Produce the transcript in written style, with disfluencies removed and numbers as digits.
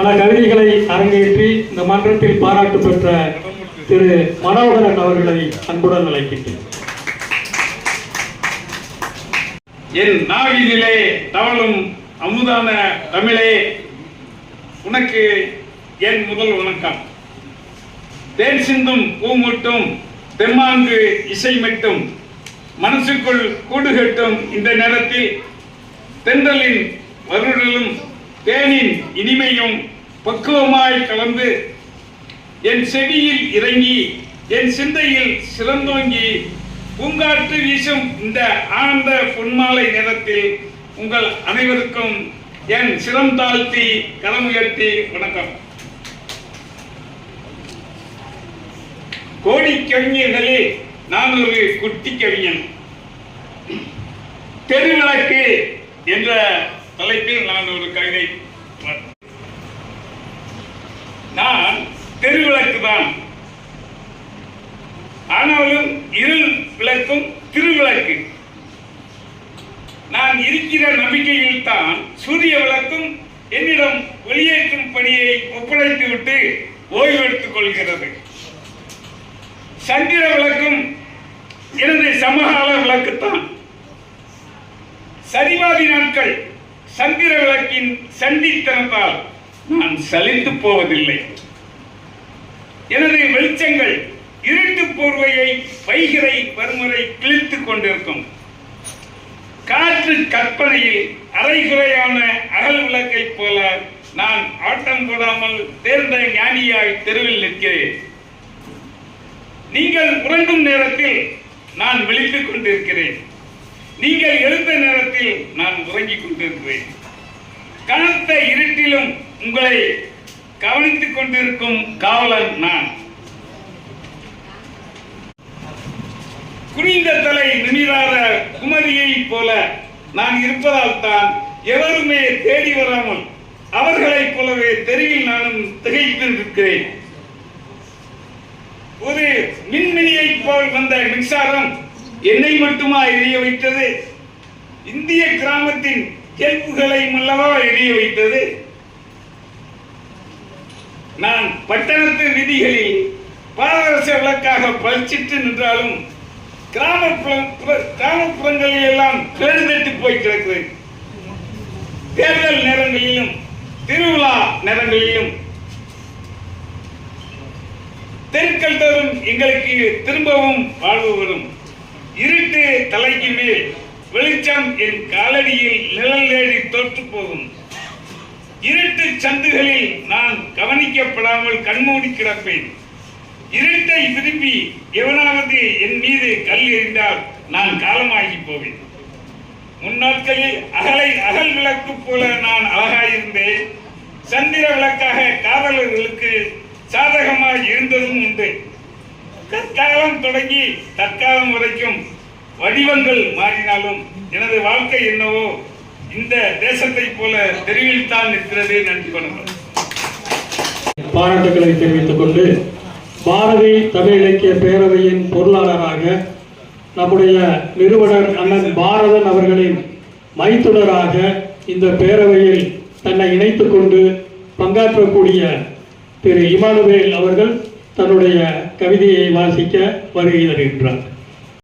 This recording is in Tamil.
பல கவிதைகளை அரங்கேற்றி இந்த மன்றத்தில் பாராட்டு பெற்ற திரு மனோகரன் அவர்களை அன்புடன் அழைக்கின்றேன். என் நாவினிலே தவழும் அமுதான தமிழே, உனக்கு என் முதல் வணக்கம். தேன் சிந்தும் பூமூட்டும் தெம்மாங்கு இசை மெட்டும் மனசுக்குள் கூடுகட்டும் இந்த நேரத்தில் தென்றலின் வருடலும் தேனின் இனிமையும் பக்குவமாய் கலந்து என் செவியில் இறங்கி என் சிந்தையில் சிறந்தோங்கி பூங்காற்று வீசும் இந்த ஆனந்த பொன்மாலை நேரத்தில் உங்கள் அனைவருக்கும் என் சிரம் தாழ்த்தி கரமுயர்த்தி வணக்கம். கோடி கவிஞர்களே, நான் ஒரு குட்டி கவிஞன். தெருவிளக்கு என்ற தலைப்பில் நான் ஒரு கவிதை. நான் தெருவிளக்கு தான், ஆனாலும் இருள் விளக்கும் திருவிளக்கு. நான் இருக்கிற நம்பிக்கையில் தான் சூரிய விளக்கும் என்னிடம் வெளியேற்றும் பணியை ஒப்படைத்து விட்டு ஓய்வெடுத்துக் கொள்கிறது. சந்திர விளக்கும் எனது சமகால விளக்குத்தான். சரிவாதி நாட்கள் சந்திர விளக்கின் சண்டித்தனத்தால் நான் சலித்து போவதில்லை. எனது வெளிச்சங்கள் இருட்டு போர்வையை வைகரை வறுமுறை கிழித்துக் கொண்டிருக்கும். காற்று கற்பனையில் அரைகுறையான அகல் விளக்கை போல நான் ஆட்டம் போடாமல் தேர்ந்த ஞானியாய் தெருவில் நிற்கிறேன். நீங்கள் உறங்கும் நேரத்தில் நான் விழித்துக் கொண்டிருக்கிறேன். நீங்கள் எழுந்த நேரத்தில் நான் உறங்கிக் கொண்டிருக்கிறேன். கனத்த இருட்டிலும் உங்களை கவனித்துக் கொண்டிருக்கும் காவலன் நான். குனிந்த தலை நிமிராத குமரியை போல நான் இருப்பதால் தான் எவருமே தேடி வராமல் அவர்களைப் போலவே தெருவில் நானும் திகைத்து இருக்கிறேன். ஒரு மின்மினியை போல் வந்த மின்சாரம் என்னை மட்டுமா எரிய வைத்தது? இந்திய கிராமத்தின் கேள்விகளை அல்லவா எரிய வைத்தது? நான் பட்டணத்து விதிகளில் பாரதரச விளக்காக பளிச்சிட்டு நின்றாலும் கிராமப்புறங்களில் எல்லாம் கேடுதட்டு போய் கிடக்கிறது. தேர்தல் நேரங்களிலும் திருவிழா நேரங்களிலும் தெருக்கள் தோறும் எங்களுக்கு திரும்பவும் வாழ்வு வரும். இருட்டு தலைக்கு மேல், வெளிச்சம் என் காலடியில் நிழல் தேடி தோற்று போகும். இருட்டு சந்துகளில் நான் கவனிக்கப்படாமல் கண்மூடி கிடப்பேன். இருட்டை விரும்பி எவனாவது என் மீது கல் எறிந்தால் நான் காலமாகி போவேன். முன்னாட்களில் அகல் விளக்கு போல நான் அழகாயிருந்தேன். சந்திர விளக்காக காதலர்களுக்கு சாதகமாக இருந்ததும் உண்டு. கற்காலம் தொடங்கி தற்காலம் வரைக்கும் வடிவங்கள் மாறினாலும் எனது வாழ்க்கை என்னவோ இந்த தேசத்தை போல தெருவில் தான் நிற்கிறது. நன்றி, வணக்கம். பாராட்டுகளை தெரிவித்துக் கொண்டு பாரதி தமிழ் இலக்கிய பேரவையின் பொருளாளராக நம்முடைய நிறுவனர் அண்ணன் பாரதன் அவர்களின் மைத்துனராக இந்த பேரவையில் தன்னை இணைத்துக் கொண்டு பங்காற்றக்கூடிய திரு இமானுவேல் அவர்கள் தன்னுடைய கவிதையை வாசிக்க வருகை தருகின்றார்.